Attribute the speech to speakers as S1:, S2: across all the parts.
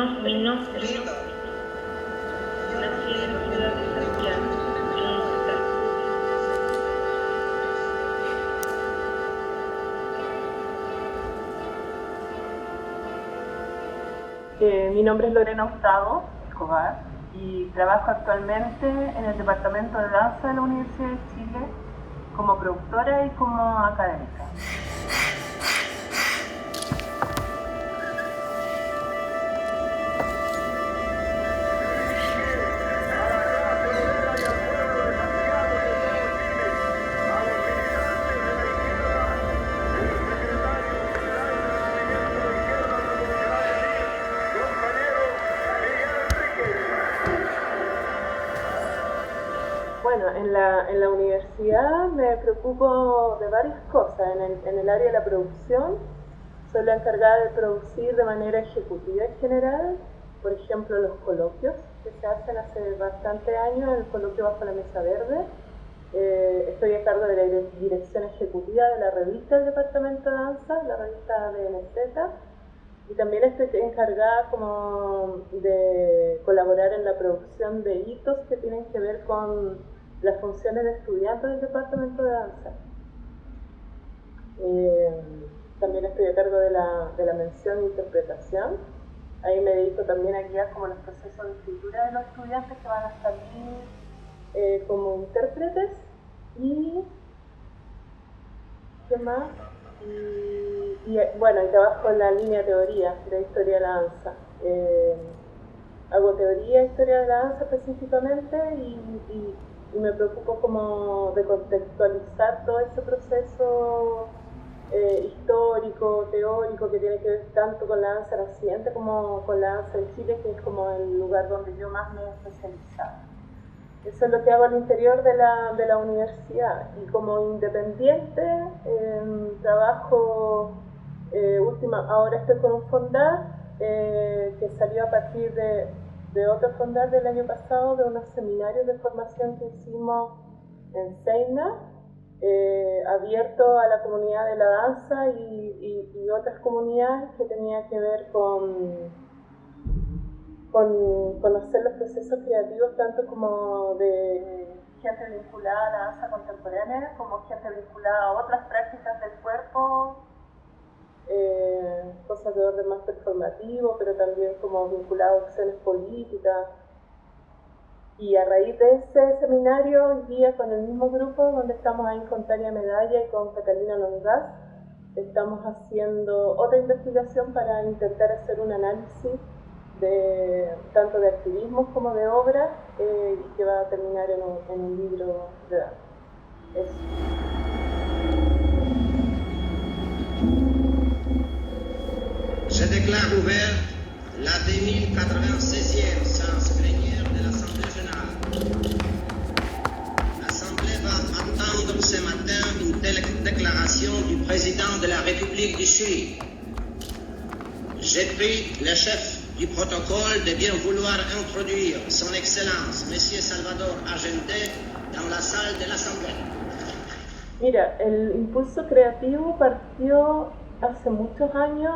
S1: Mi nombre es nací en la ciudad de Santiago, en un hospital.
S2: Mi nombre es Lorena Hurtado Escobar y trabajo actualmente en el Departamento de Danza de la Universidad de Chile como productora y como académica. Bueno, en la universidad me preocupo de varias cosas. En el área de la producción, soy la encargada de producir de manera ejecutiva en general, por ejemplo, los coloquios que se hacen hace bastante años, el coloquio Bajo la Mesa Verde. Estoy a cargo de la dirección ejecutiva de la revista del Departamento de Danza, la revista BNZ. Y también estoy encargada como de colaborar en la producción de hitos que tienen que ver con las funciones de estudiantes del departamento de danza. También estoy a cargo de la mención e interpretación. Ahí me dedico también a guiar como los procesos de escritura de los estudiantes que van a salir como intérpretes. Y ¿qué más? Y bueno, y trabajo en la línea teoría de historia de la danza. Hago teoría de historia de la danza específicamente y me preocupo como de contextualizar todo ese proceso histórico, teórico, que tiene que ver tanto con la danza naciente como con la danza en Chile, que es como el lugar donde yo más me he especializado. Eso es lo que hago al interior de la universidad. Y como independiente, trabajo, ahora estoy con un fondar que salió a partir de otro fondar del año pasado, de unos seminarios de formación que hicimos en Seina, abierto a la comunidad de la danza y otras comunidades que tenía que ver con conocer los procesos creativos, tanto como de gente vinculada a la danza contemporánea, como gente vinculada a otras prácticas del cuerpo, cosas de orden más performativo, pero también como vinculado a acciones políticas. Y a raíz de ese seminario, hoy día con el mismo grupo, donde estamos ahí con Tania Medalla y con Catalina Longas, estamos haciendo otra investigación para intentar hacer un análisis tanto de activismo como de obra, y que va a terminar en un libro de danza. Eso.
S3: Je déclare ouverte la 2096e séance plénière de l'Assemblée générale. L'Assemblée va attendre ce matin une telle déclaration du président de la République du Chili. J'ai pris le chef du protocole de bien vouloir introduire son Excellence, Monsieur Salvador Allende, dans la salle de l'Assemblée.
S2: Mira, el impulso creativo partió hace muchos años,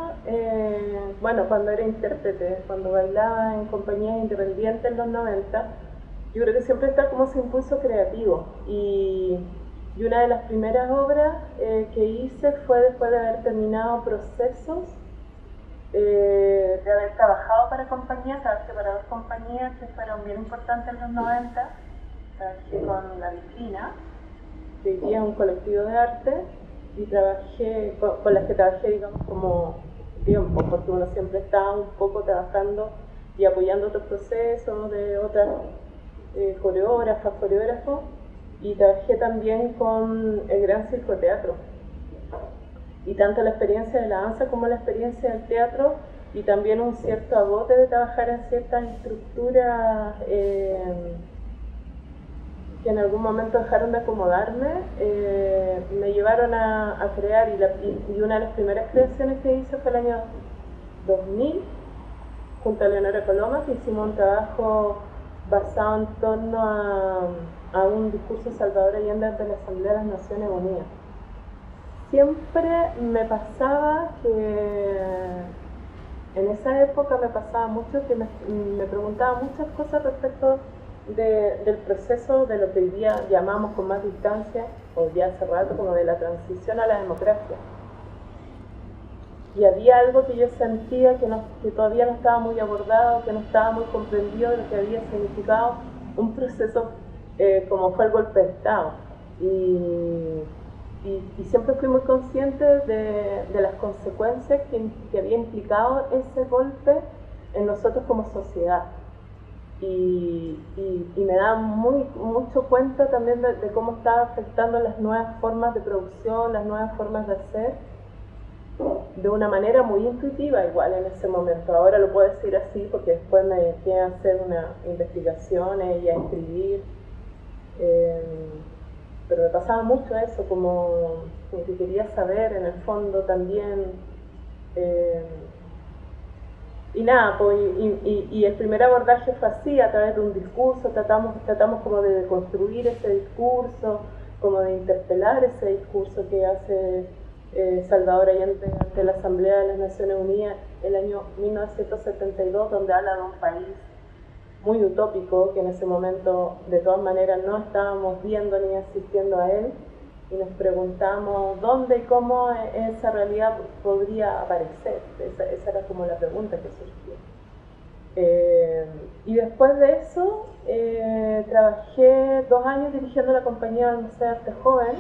S2: bueno, cuando era intérprete, cuando bailaba en compañías independientes en los 90, yo creo que siempre está como ese impulso creativo. Y una de las primeras obras que hice fue después de haber terminado procesos, de haber trabajado para compañías, trabajé para dos compañías que fueron bien importantes en los 90, trabajé con La Vitrina, que hoy día es un colectivo de arte, y trabajé con las que trabajé, digamos, como tiempo, porque uno siempre está un poco trabajando y apoyando otros procesos de otras coreógrafos, y trabajé también con el Gran Circo Teatro. Y tanto la experiencia de la danza como la experiencia del teatro, y también un cierto agote de trabajar en ciertas estructuras que en algún momento dejaron de acomodarme, me llevaron a crear, y una de las primeras creaciones que hice fue el año 2000, junto a Leonora Coloma, que hicimos un trabajo basado en torno a un discurso de Salvador Allende ante la Asamblea de las Naciones Unidas. Siempre me pasaba en esa época me pasaba mucho que me preguntaba muchas cosas respecto del proceso de lo que hoy día llamamos con más distancia, o ya hace rato, como de la transición a la democracia. Y había algo que yo sentía que todavía no estaba muy abordado, que no estaba muy comprendido de lo que había significado un proceso como fue el golpe de Estado. Y siempre fui muy consciente de las consecuencias que había implicado ese golpe en nosotros como sociedad. Y me da mucho cuenta también de cómo estaba afectando las nuevas formas de producción, las nuevas formas de hacer, de una manera muy intuitiva igual en ese momento. Ahora lo puedo decir así porque después me dediqué a hacer una investigación y a escribir. Pero me pasaba mucho eso, como que quería saber en el fondo también. Y nada, pues, y el primer abordaje fue así, a través de un discurso, tratamos como de deconstruir ese discurso, como de interpelar ese discurso que hace Salvador Allende ante la Asamblea de las Naciones Unidas el año 1972, donde habla de un país muy utópico, que en ese momento de todas maneras no estábamos viendo ni asistiendo a él, y nos preguntamos dónde y cómo esa realidad podría aparecer. Esa era como la pregunta que surgió. Y después de eso trabajé 2 años dirigiendo la compañía Museo de Arte Joven.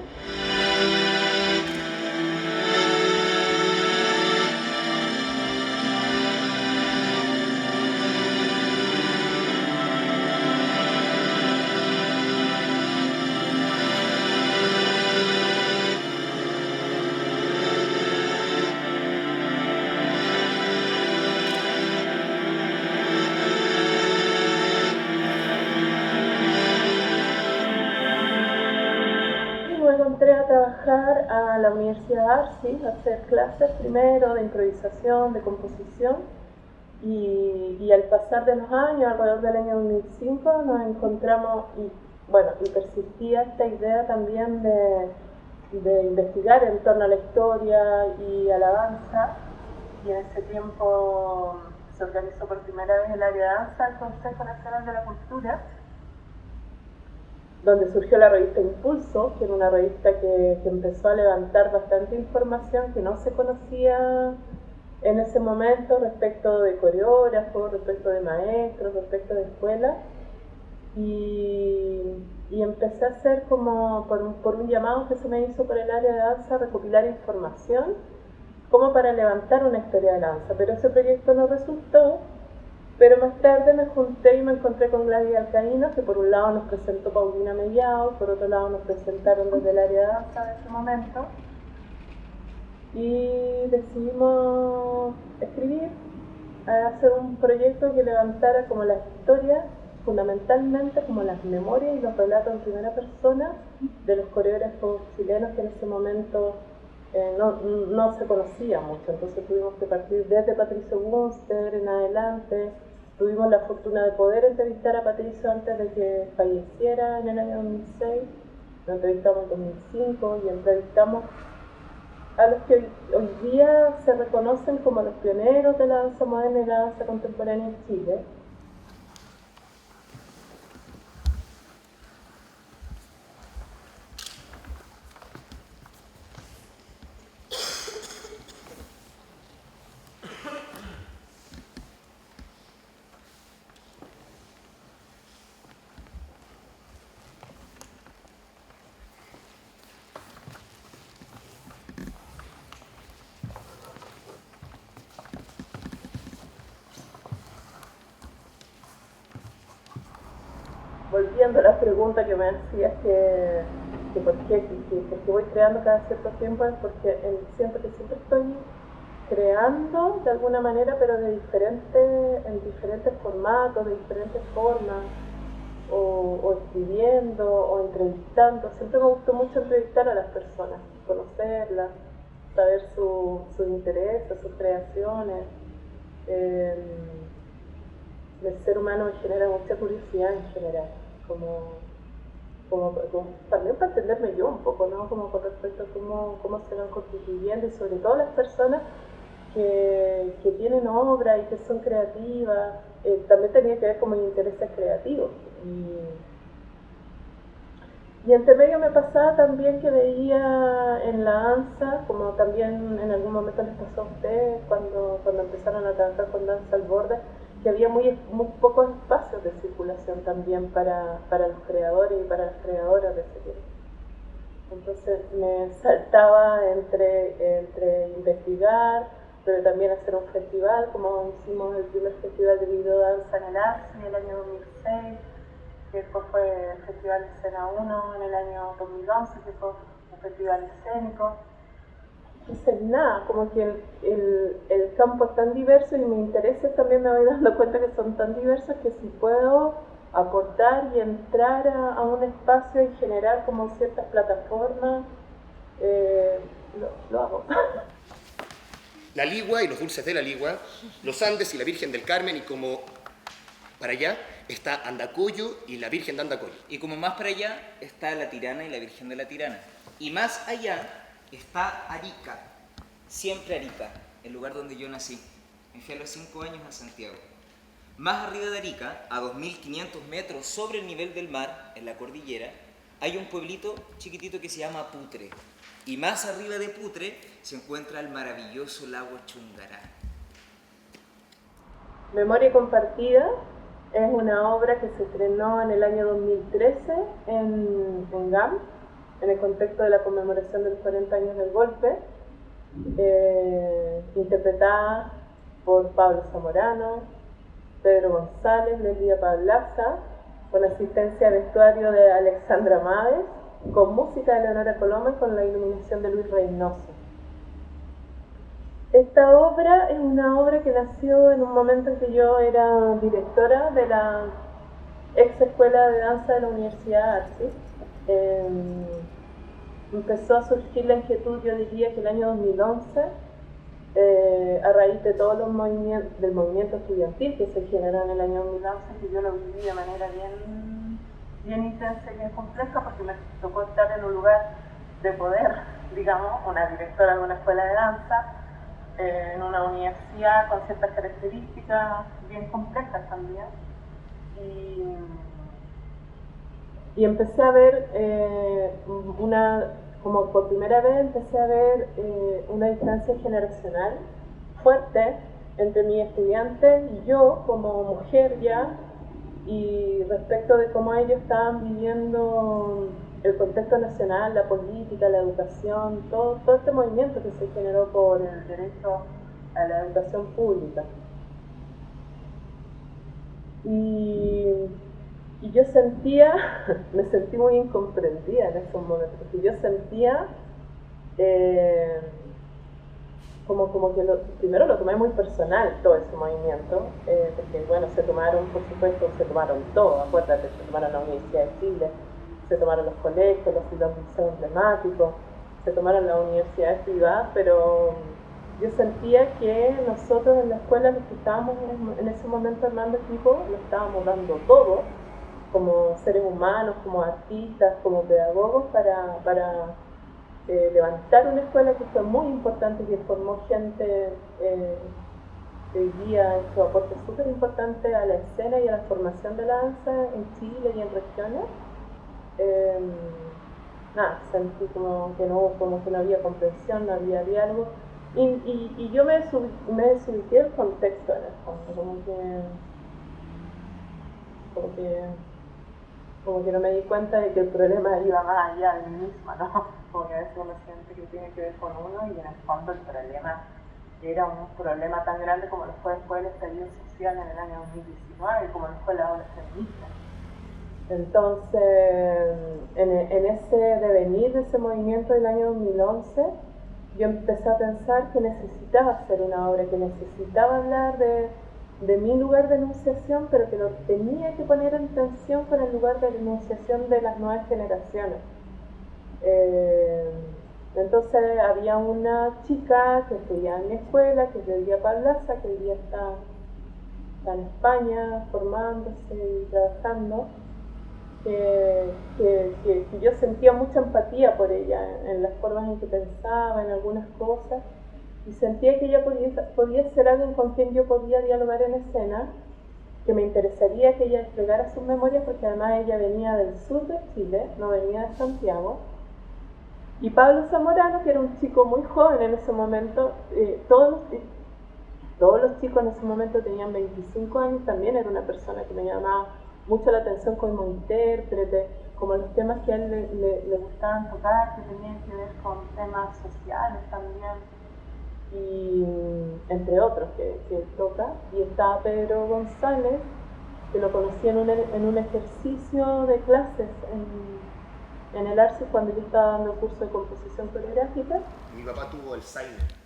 S2: Entré a trabajar a la Universidad de Arcis, a hacer clases primero de improvisación, de composición, y al pasar de los años, alrededor del año 2005, nos encontramos, y persistía esta idea también de investigar en torno a la historia y a la danza, y en ese tiempo se organizó por primera vez el área de danza del Consejo Nacional de la Cultura, donde surgió la revista Impulso, que era una revista que empezó a levantar bastante información que no se conocía en ese momento respecto de coreógrafos, respecto de maestros, respecto de escuelas, y empecé a hacer como por un llamado que se me hizo por el área de danza, recopilar información como para levantar una historia de danza, pero ese proyecto no resultó. Pero más tarde me junté y me encontré con Gladys Alcaíno, que por un lado nos presentó Paulina Mellado, por otro lado nos presentaron desde el área de danza de ese momento, y decidimos escribir, hacer un proyecto que levantara como las historias, fundamentalmente como las memorias y los relatos en primera persona de los coreógrafos chilenos que en ese momento no se conocía mucho. Entonces tuvimos que partir desde Patricio Bunster en adelante. Tuvimos la fortuna de poder entrevistar a Patricio antes de que falleciera en el año 2006. Lo entrevistamos en 2005 y entrevistamos a los que hoy día se reconocen como los pioneros de la danza moderna y la danza contemporánea en Chile. Volviendo a la pregunta que me hacías, que por qué voy creando cada cierto tiempo, es porque siento que siempre estoy creando de alguna manera, pero en diferentes formatos, de diferentes formas, o escribiendo, o entrevistando. Siempre me gustó mucho entrevistar a las personas, conocerlas, saber sus intereses, sus creaciones. El ser humano me genera mucha curiosidad en general, como también para entenderme yo un poco, ¿no? Como con respecto a cómo se van constituyendo, y sobre todo las personas que tienen obra y que son creativas, también tenía que ver con mis intereses creativos. Y entre medio me pasaba también que veía en la ANSA, como también en algún momento les pasó a ustedes cuando empezaron a trabajar con Danza al Borde, que había muy pocos espacios de circulación también para los creadores y para las creadoras de ese tiempo. Entonces me saltaba entre investigar, pero también hacer un festival, como hicimos el primer festival de videodanza en el ARSI en el año 2006, que después fue el Festival Escena 1 en el año 2011, que fue un festival escénico. Entonces nada, como que el campo es tan diverso y mis intereses también me voy dando cuenta que son tan diversos que si puedo aportar y entrar a un espacio y generar como ciertas plataformas, lo hago.
S4: La Ligua y los dulces de la Ligua, los Andes y la Virgen del Carmen, y como para allá está Andacollo y la Virgen de Andacollo.
S5: Y como más para allá está la Tirana y la Virgen de la Tirana. Y más allá está Arica, siempre Arica, el lugar donde yo nací. Me fui a los 5 años a Santiago. Más arriba de Arica, a 2.500 metros sobre el nivel del mar, en la cordillera, hay un pueblito chiquitito que se llama Putre. Y más arriba de Putre se encuentra el maravilloso lago Chungará.
S2: Memoria Compartida es una obra que se estrenó en el año 2013 en GAM, en el contexto de la conmemoración de los 40 años del golpe, interpretada por Pablo Zamorano, Pedro González, Lelia Pablaza, con asistencia de vestuario de Alexandra Maves, con música de Leonora Coloma y con la iluminación de Luis Reynoso. Esta obra es una obra que nació en un momento en que yo era directora de la ex escuela de danza de la Universidad Arcis. Empezó a surgir la inquietud, yo diría que el año 2011, a raíz de todos los movimientos, del movimiento estudiantil que se generó en el año 2011, que yo lo viví de manera bien intensa y bien compleja, porque me tocó estar en un lugar de poder, digamos, una directora de una escuela de danza, en una universidad con ciertas características bien complejas también. Y empecé a ver como por primera vez empecé a ver una distancia generacional fuerte entre mis estudiantes y yo como mujer ya, y respecto de cómo ellos estaban viviendo el contexto nacional, la política, la educación, todo este movimiento que se generó por el derecho a la educación pública. Y yo me sentí muy incomprendida en esos momentos, porque yo sentía como que primero lo tomé muy personal todo ese movimiento, porque bueno, por supuesto, se tomaron todo, acuérdate, se tomaron la Universidad de Chile, se tomaron los colegios, los liceos emblemáticos, se tomaron las universidades privadas, pero yo sentía que nosotros en la escuela, los que estábamos en ese momento armando equipo, lo estábamos dando todo, como seres humanos, como artistas, como pedagogos, para levantar una escuela que fue muy importante y que formó gente que hoy día ha hecho aportes súper importantes a la escena y a la formación de la danza en Chile y en regiones. Sentí como que no había comprensión, no había diálogo, y yo me desubiqué el contexto en el fondo, como que no me di cuenta de que el problema iba más allá de mí misma, ¿no? Como que a veces uno siente que tiene que ver con uno, y en el fondo el problema era un problema tan grande como lo fue después del estallido social en el año 2019, como lo fue la ola feminista. Entonces, en ese devenir de ese movimiento del año 2011, yo empecé a pensar que necesitaba hacer una obra, que necesitaba hablar de mi lugar de enunciación, pero que lo tenía que poner en tensión con el lugar de enunciación de las nuevas generaciones. Entonces había una chica que estudiaba en mi escuela, que es Lelia Pablaza, que hoy día está en España formándose y trabajando, que yo sentía mucha empatía por ella en las formas en que pensaba, en algunas cosas, y sentía que ella podía ser alguien con quien yo podía dialogar en escena, que me interesaría que ella desplegara sus memorias, porque además ella venía del sur de Chile, no venía de Santiago. Y Pablo Zamorano, que era un chico muy joven en ese momento, todos los chicos en ese momento tenían 25 años, también era una persona que me llamaba mucho la atención como intérprete, como los temas que a él le gustaban tocar, que tenían que ver con temas sociales también, y entre otros que él toca. Y estaba Pedro González, que lo conocí en un ejercicio de clases en el Arce cuando yo estaba dando curso de composición coreográfica.
S4: Mi papá tuvo Alzheimer.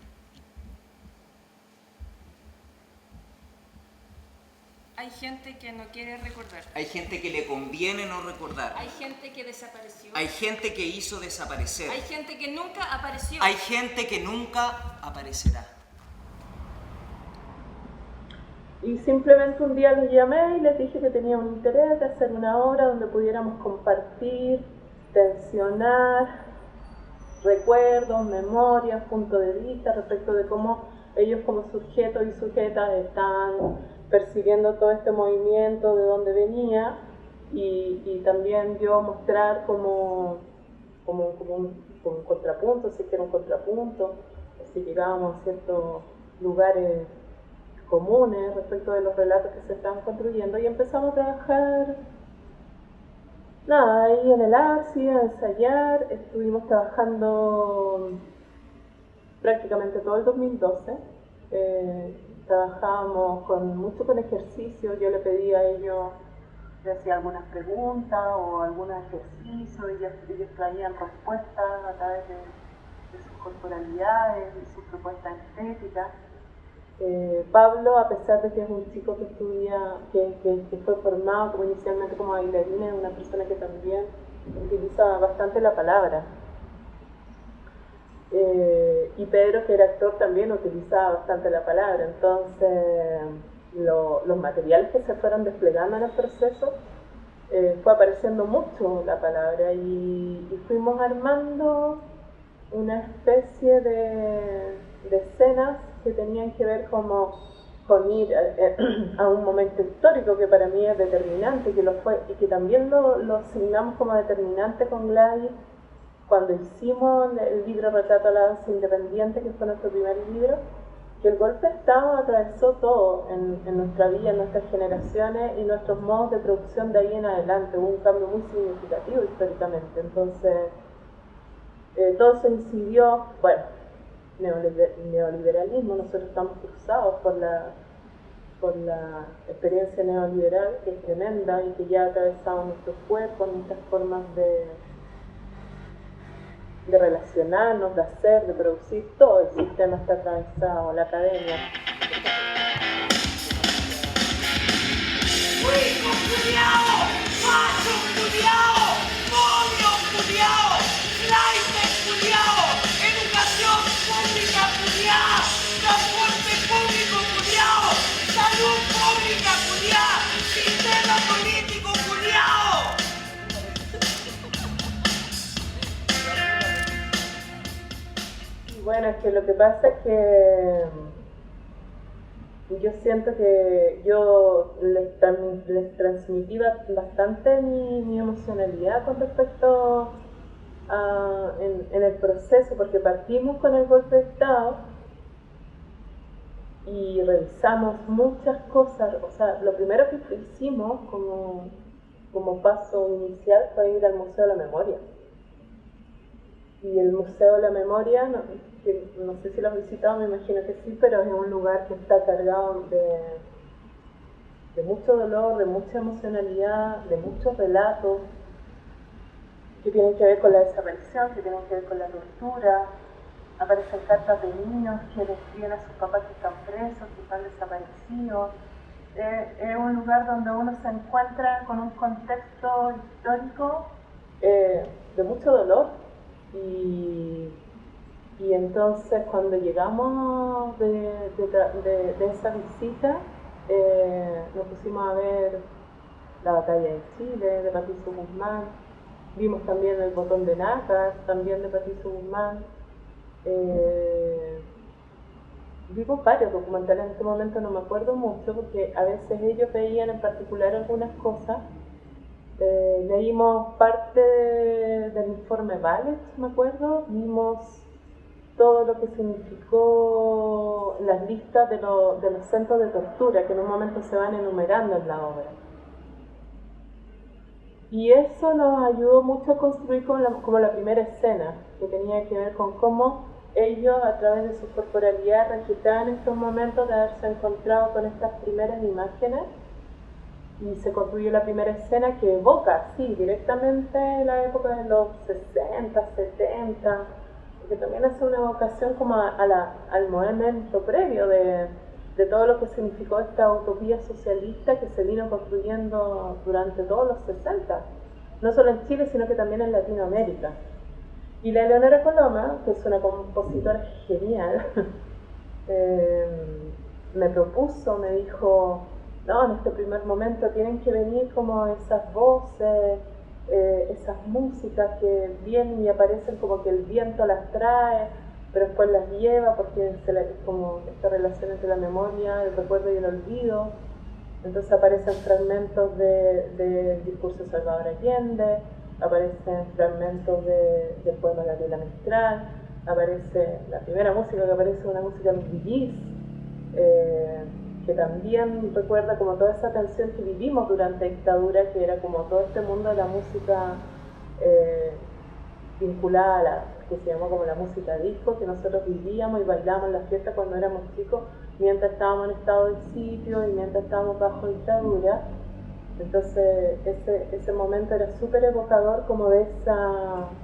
S6: Hay gente que no quiere recordar.
S5: Hay gente que le conviene no recordar.
S6: Hay gente que desapareció.
S5: Hay gente que hizo desaparecer.
S6: Hay gente que nunca apareció.
S5: Hay gente que nunca aparecerá.
S2: Y simplemente un día los llamé y les dije que tenía un interés de hacer una obra donde pudiéramos compartir, tensionar recuerdos, memorias, puntos de vista respecto de cómo ellos como sujetos y sujetas están percibiendo todo este movimiento, de dónde venía, y también yo mostrar como un contrapunto, si es que era un contrapunto, si llegábamos a ciertos lugares comunes respecto de los relatos que se estaban construyendo, y empezamos a trabajar ahí en el ARCI, a ensayar. Estuvimos trabajando prácticamente todo el 2012. Trabajábamos mucho con ejercicios. Yo le pedía a ellos, le hacía algunas preguntas o algunos ejercicios, y ellos traían respuestas a través de sus corporalidades y sus propuestas estéticas. Pablo, a pesar de que es un chico que estudia, que fue formado como inicialmente como bailarín, es una persona que también utiliza bastante la palabra. Y Pedro, que era actor, también utilizaba bastante la palabra. Entonces, los materiales que se fueron desplegando en el proceso, fue apareciendo mucho la palabra, y fuimos armando una especie de escenas que tenían que ver con ir a un momento histórico que para mí es determinante, que lo fue, y que también lo asignamos como determinante con Gladys cuando hicimos el libro Retrato a la Danza Independiente, que fue nuestro primer libro, que el golpe de Estado atravesó todo en nuestra vida, en nuestras generaciones y nuestros modos de producción de ahí en adelante. Hubo un cambio muy significativo históricamente. Entonces, todo se incidió, bueno, neoliberalismo. Nosotros estamos cruzados por la experiencia neoliberal, que es tremenda y que ya ha atravesado nuestros cuerpos, nuestras formas de relacionarnos, de hacer, de producir. Todo el sistema está atravesado, la academia.
S7: ¡Rico culiao! ¡Macho culiao! ¡Novio culiao! ¡Flight culiao! ¡Educación pública culiao! ¡Transporte público culiao! ¡Salud pública culiao! ¡Sistema político culiao!
S2: Bueno, es que lo que pasa es que yo siento que yo les transmití bastante mi emocionalidad con respecto en el proceso, porque partimos con el golpe de Estado y revisamos muchas cosas. O sea, lo primero que hicimos como paso inicial fue ir al Museo de la Memoria. Y el Museo de la Memoria, no sé si lo has visitado, me imagino que sí, pero es un lugar que está cargado de mucho dolor, de mucha emocionalidad, de muchos relatos que tienen que ver con la desaparición, que tienen que ver con la tortura. Aparecen cartas de niños que le escriben a sus papás que están presos, que están desaparecidos. Es un lugar donde uno se encuentra con un contexto histórico de mucho dolor. Y entonces cuando llegamos de esa visita, nos pusimos a ver la batalla de Chile, de Patricio Guzmán. Vimos también el botón de Nácar, también de Patricio Guzmán. vimos varios documentales, en este momento no me acuerdo mucho, porque a veces ellos veían en particular algunas cosas. Leímos parte del informe Valech, me acuerdo, vimos todo lo que significó las listas de los centros de tortura que en un momento se van enumerando en la obra. Y eso nos ayudó mucho a construir como la primera escena, que tenía que ver con cómo ellos, a través de su corporalidad, registraban estos momentos de haberse encontrado con estas primeras imágenes, y se construyó la primera escena que evoca, sí, directamente la época de los 60, 70, que también hace una evocación como al momento previo de todo lo que significó esta utopía socialista que se vino construyendo durante todos los 60, no solo en Chile, sino que también en Latinoamérica. Y la Eleonora Coloma, que es una compositora genial, me propuso, me dijo, no, en este primer momento tienen que venir como esas voces, esas músicas que vienen y aparecen como que el viento las trae, pero después las lleva porque es como esta relación entre la memoria, el recuerdo y el olvido. Entonces aparecen fragmentos del discurso de Salvador Allende, aparecen fragmentos del poema de Gabriela Mistral, aparece la primera música que aparece, una música de los Billys, que también recuerda como toda esa tensión que vivimos durante la dictadura, que era como todo este mundo de la música vinculada a la que se llamó como la música disco, que nosotros vivíamos y bailábamos en las fiestas cuando éramos chicos, mientras estábamos en estado de sitio y mientras estábamos bajo dictadura. Entonces ese momento era súper evocador como de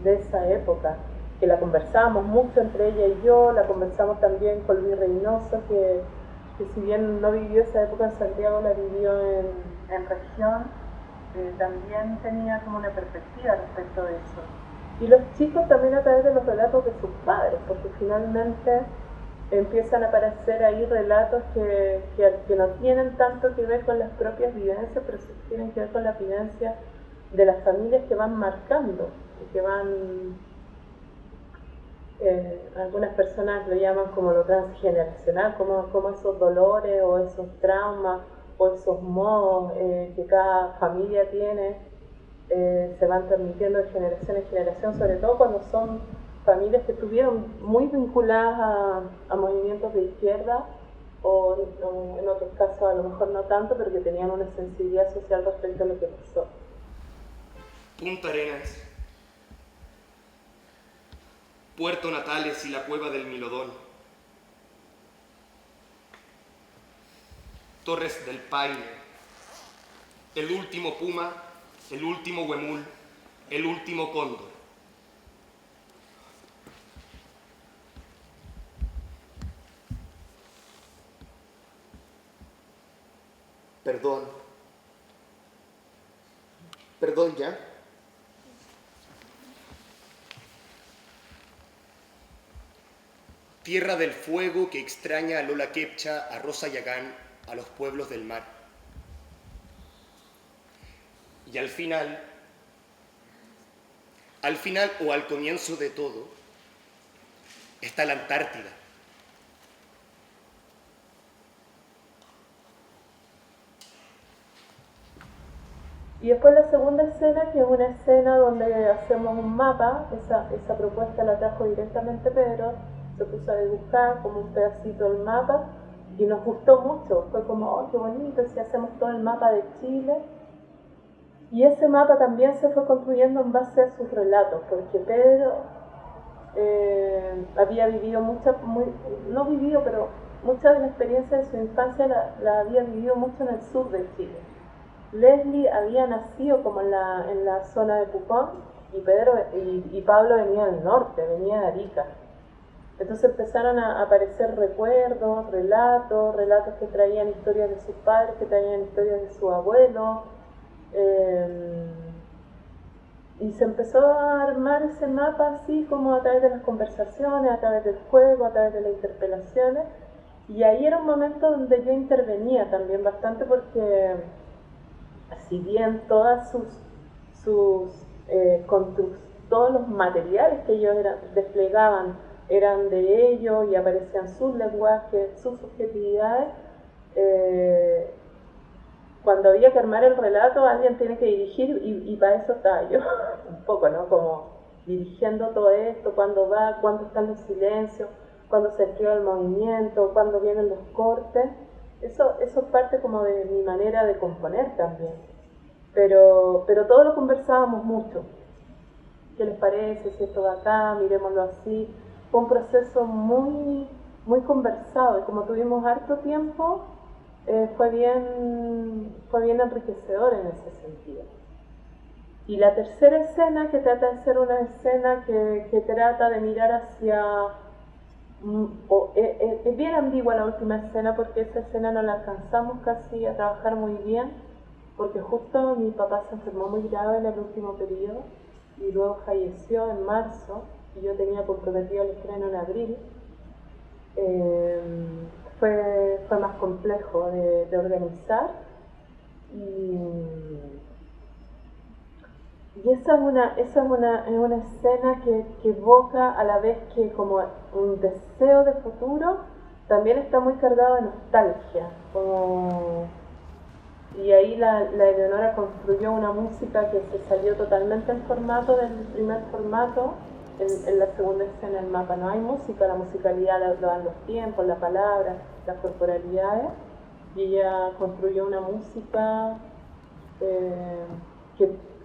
S2: esa época, que la conversábamos mucho entre ella y yo, la conversamos también con Luis Reynoso, que si bien no vivió esa época en Santiago, la vivió en región, también tenía como una perspectiva respecto de eso. Y los chicos también a través de los relatos de sus padres, porque finalmente empiezan a aparecer ahí relatos que no tienen tanto que ver con las propias vivencias, pero sí tienen que ver con la vivencia de las familias que van marcando, y que van, algunas personas lo llaman como lo transgeneracional, como esos dolores o esos traumas o esos modos que cada familia tiene, se van transmitiendo de generación en generación, sobre todo cuando son familias que estuvieron muy vinculadas a movimientos de izquierda o en otros casos a lo mejor no tanto, pero que tenían una sensibilidad social respecto a lo que pasó.
S4: Punta Arenas, Puerto Natales y la Cueva del Milodón, Torres del Paine, el último puma, el último huemul, el último cóndor. Perdón ya. Tierra del fuego que extraña a Lola Kepcha, a Rosa Yagán, a los pueblos del mar. Y al final o al comienzo de todo, está la Antártida.
S2: Y después la segunda escena, que es una escena donde hacemos un mapa, esa propuesta la trajo directamente Pedro, se puso a dibujar como un pedacito del mapa y nos gustó mucho, fue como, oh, qué bonito, si hacemos todo el mapa de Chile. Y ese mapa también se fue construyendo en base a sus relatos, porque Pedro había vivido pero mucha de la experiencia de su infancia la había vivido mucho en el sur de Chile. Leslie había nacido como en la zona de Pucón y Pablo venía del norte, venía de Arica. Entonces empezaron a aparecer recuerdos, relatos que traían historias de sus padres, que traían historias de su abuelo. Y se empezó a armar ese mapa así como a través de las conversaciones, a través del juego, a través de las interpelaciones. Y ahí era un momento donde yo intervenía también bastante, porque si bien todas todos los materiales que ellos desplegaban eran de ellos y aparecían sus lenguajes, sus subjetividades. Cuando había que armar el relato, alguien tiene que dirigir y para eso estaba yo, un poco, ¿no? Como dirigiendo todo esto, cuándo va, cuándo están los silencios, cuándo se activa el movimiento, cuándo vienen los cortes. Eso es parte como de mi manera de componer también. Pero todo lo conversábamos mucho. ¿Qué les parece? Si esto va acá, miremoslo así. Fue un proceso muy, muy conversado y como tuvimos harto tiempo, fue bien enriquecedor en ese sentido. Y la tercera escena, que trata de ser una escena que trata de mirar hacia... es bien ambigua la última escena porque esa escena no la alcanzamos casi a trabajar muy bien porque justo mi papá se enfermó muy grave en el último periodo y luego falleció en marzo y yo tenía comprometido el estreno en abril. Fue más complejo de organizar y esa es una escena que evoca a la vez que como un deseo de futuro, también está muy cargado de nostalgia. Y ahí la Eleonora construyó una música que se salió totalmente del formato del primer formato. En la segunda escena el mapa no hay música, la musicalidad lo dan los tiempos, la palabra, las corporalidades. Y ella construyó una música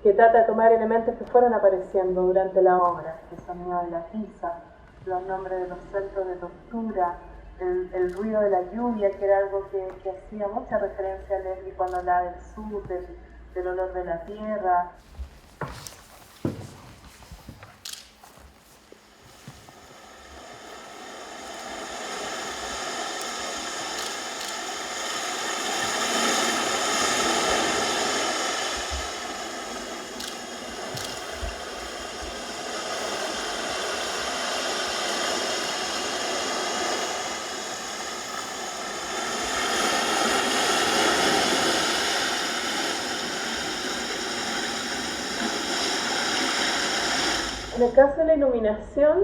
S2: que trata de tomar elementos que fueron apareciendo durante la obra, el sonido de la tiza, los nombres de los centros de tortura, el ruido de la lluvia, que era algo que hacía mucha referencia a Leslie cuando hablaba del sur, del olor de la tierra. En el caso de la iluminación,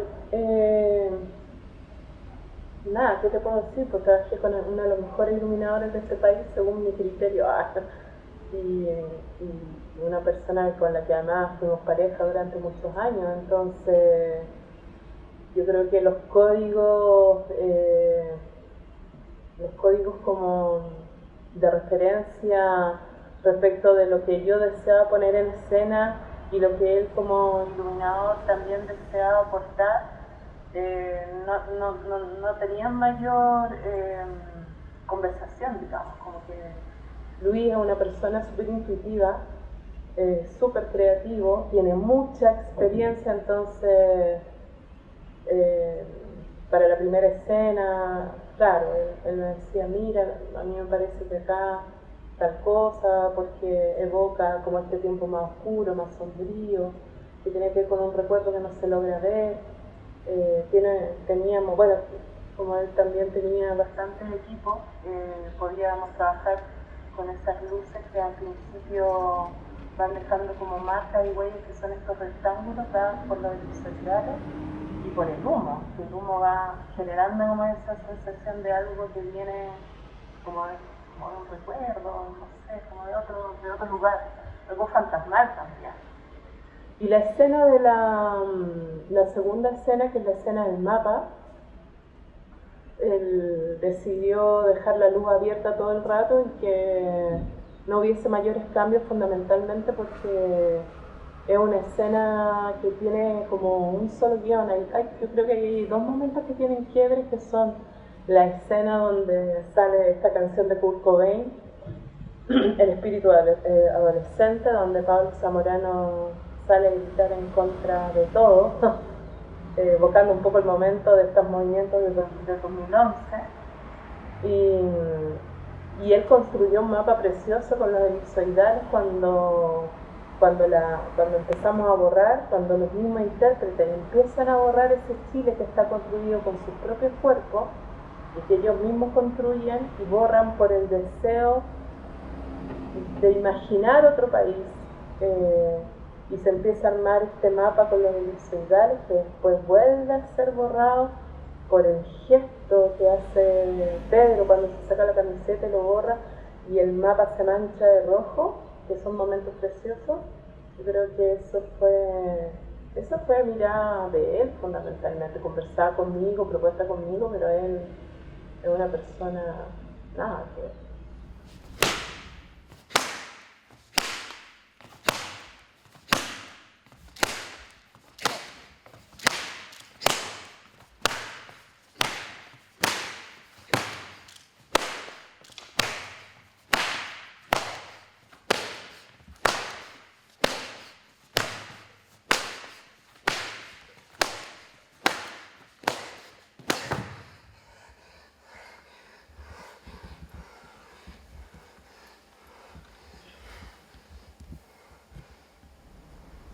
S2: nada, ¿qué te puedo decir? Pues trabajé con uno de los mejores iluminadores de este país, según mi criterio, y una persona con la que además fuimos pareja durante muchos años, entonces yo creo que los códigos como de referencia respecto de lo que yo deseaba poner en escena y lo que él como iluminador también deseaba aportar, no tenían mayor conversación, digamos, como que Luis es una persona súper intuitiva, súper creativo, tiene mucha experiencia, entonces para la primera escena, claro, él me decía, mira, a mí me parece que acá tal cosa, porque evoca como este tiempo más oscuro, más sombrío, que tiene que ver con un recuerdo que no se logra ver. Teníamos, bueno, como él también tenía bastantes equipos, podíamos trabajar con esas luces que al principio van dejando como marcas y huellas, que son estos rectángulos dados por los elipsoidales y por el humo, que el humo va generando como esa sensación de algo que viene como de un recuerdo, no sé, como de otro lugar, algo fantasmal también. Y la escena de la segunda escena, que es la escena del mapa, él decidió dejar la luz abierta todo el rato y que no hubiese mayores cambios, fundamentalmente porque es una escena que tiene como un solo guión. Yo creo que hay dos momentos que tienen quiebres, que son la escena donde sale esta canción de Kurt Cobain, El espíritu adolescente, donde Pablo Zamorano sale a gritar en contra de todo, evocando un poco el momento de estos movimientos de 2011. Y él construyó un mapa precioso con los elipsoidales cuando empezamos a borrar, cuando los mismos intérpretes empiezan a borrar ese Chile que está construido con sus propios cuerpos y que ellos mismos construyen y borran por el deseo de imaginar otro país, y se empieza a armar este mapa con los feudales que después vuelve a ser borrado por el gesto que hace Pedro cuando se saca la camiseta y lo borra y el mapa se mancha de rojo, que son momentos preciosos. Yo creo que eso fue mirada de él fundamentalmente, conversaba conmigo, propuesta conmigo, pero él es una persona nada que ver.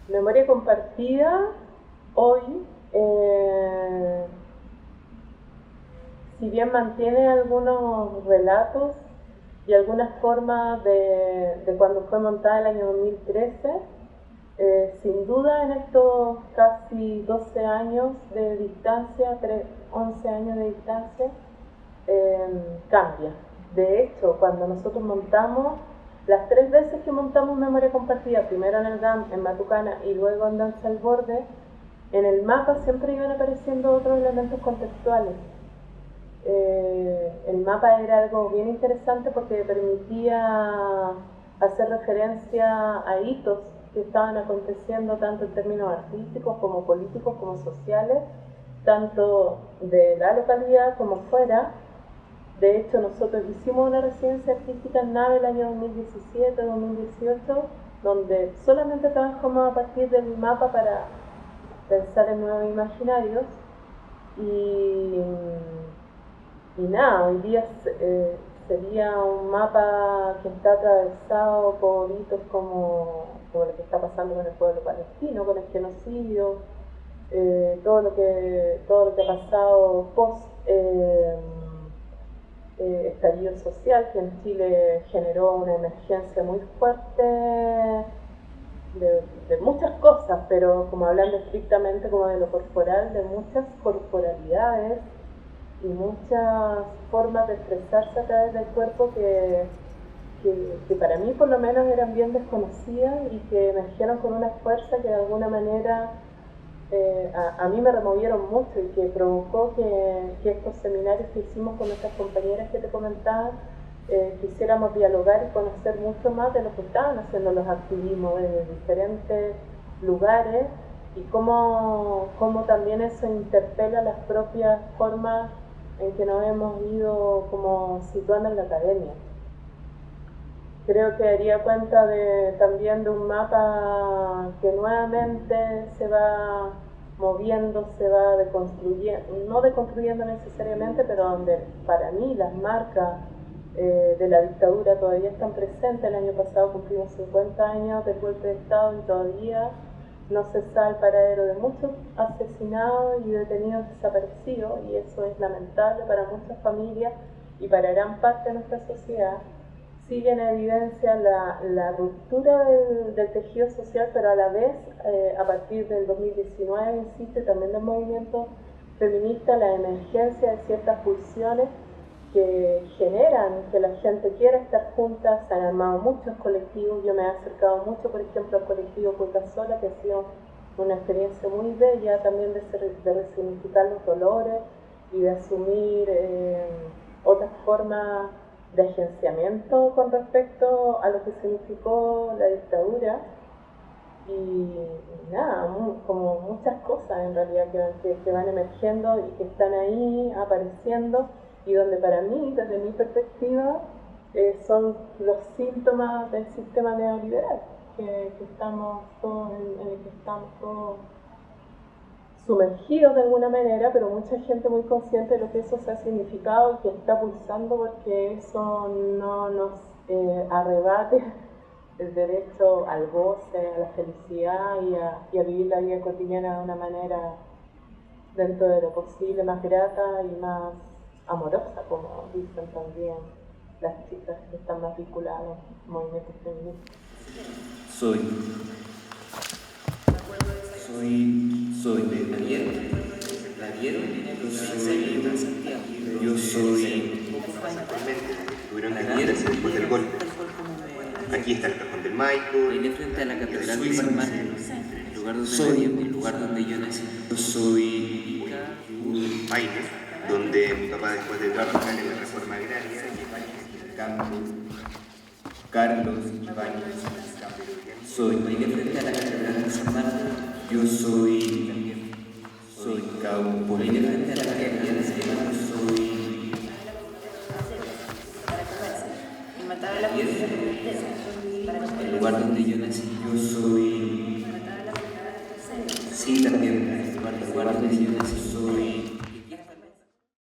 S2: Memoria compartida, hoy, si bien mantiene algunos relatos y algunas formas de cuando fue montada el año 2013, sin duda en estos casi 12 años de distancia, 11 años de distancia, cambia. De hecho, cuando nosotros montamos, las 3 veces que montamos Memoria Compartida, primero en el GAM, en Matucana y luego en Danza al Borde, en el mapa siempre iban apareciendo otros elementos contextuales. El mapa era algo bien interesante porque permitía hacer referencia a hitos que estaban aconteciendo tanto en términos artísticos como políticos como sociales, tanto de la localidad como fuera. De hecho, nosotros hicimos una residencia artística en Nave el año 2017-2018, donde solamente trabajamos a partir del mapa para pensar en nuevos imaginarios. Y nada, hoy día sería un mapa que está atravesado por hitos como lo que está pasando con el pueblo palestino, con el genocidio, todo lo que ha pasado post estallido social, que en Chile generó una emergencia muy fuerte de muchas cosas, pero como hablando estrictamente como de lo corporal, de muchas corporalidades y muchas formas de expresarse a través del cuerpo que para mí por lo menos eran bien desconocidas y que emergieron con una fuerza que de alguna manera a mí me removieron mucho y que provocó que estos seminarios que hicimos con nuestras compañeras que te comentaba, quisiéramos dialogar y conocer mucho más de lo que estaban haciendo los activismos desde diferentes lugares y cómo también eso interpela las propias formas en que nos hemos ido como situando en la academia. Creo que daría cuenta también de un mapa que nuevamente se va moviendo, se va deconstruyendo, no deconstruyendo necesariamente, pero donde para mí las marcas de la dictadura todavía están presentes. El año pasado cumplimos 50 años del golpe de Estado y todavía no cesa el paradero de muchos asesinados y detenidos desaparecidos, y eso es lamentable para muchas familias y para gran parte de nuestra sociedad. Sigue en evidencia la ruptura del tejido social, pero a la vez, a partir del 2019, insiste también del movimiento feminista, la emergencia de ciertas pulsiones que generan que la gente quiera estar juntas. Se han armado muchos colectivos, yo me he acercado mucho, por ejemplo, al colectivo Cueca Sola, que ha sido una experiencia muy bella también de resignificar los dolores y de asumir otras formas de agenciamiento con respecto a lo que significó la dictadura y nada, como muchas cosas en realidad que van emergiendo y que están ahí apareciendo y donde para mí, desde mi perspectiva, son los síntomas del sistema neoliberal que estamos todos en el que estamos todos sumergidos de alguna manera, pero mucha gente muy consciente de lo que eso se ha significado y que está pulsando porque eso no nos arrebate el derecho al goce, a la felicidad y a vivir la vida cotidiana de una manera dentro de lo posible más grata y más amorosa, como dicen también las chicas que están más vinculadas a los movimientos feministas.
S8: Soy Yo soy... Actualmente, estuvieron detenidas después del golpe. Aquí está el cajón del Maipo.
S5: Vine frente a la catedral de San Marcos, el lugar donde yo nací.
S8: Yo soy un país donde mi papá, después de trabajar en la reforma agraria, y el campo, Carlos Ibáñez. Soy
S5: Vine frente a la catedral de San Marcos.
S8: Yo soy Caupo.
S5: Vine frente a la catedral de San Marcos.
S8: Soy
S5: El lugar donde yo nací.
S8: yo soy...
S5: Sí, también. El lugar donde yo nací.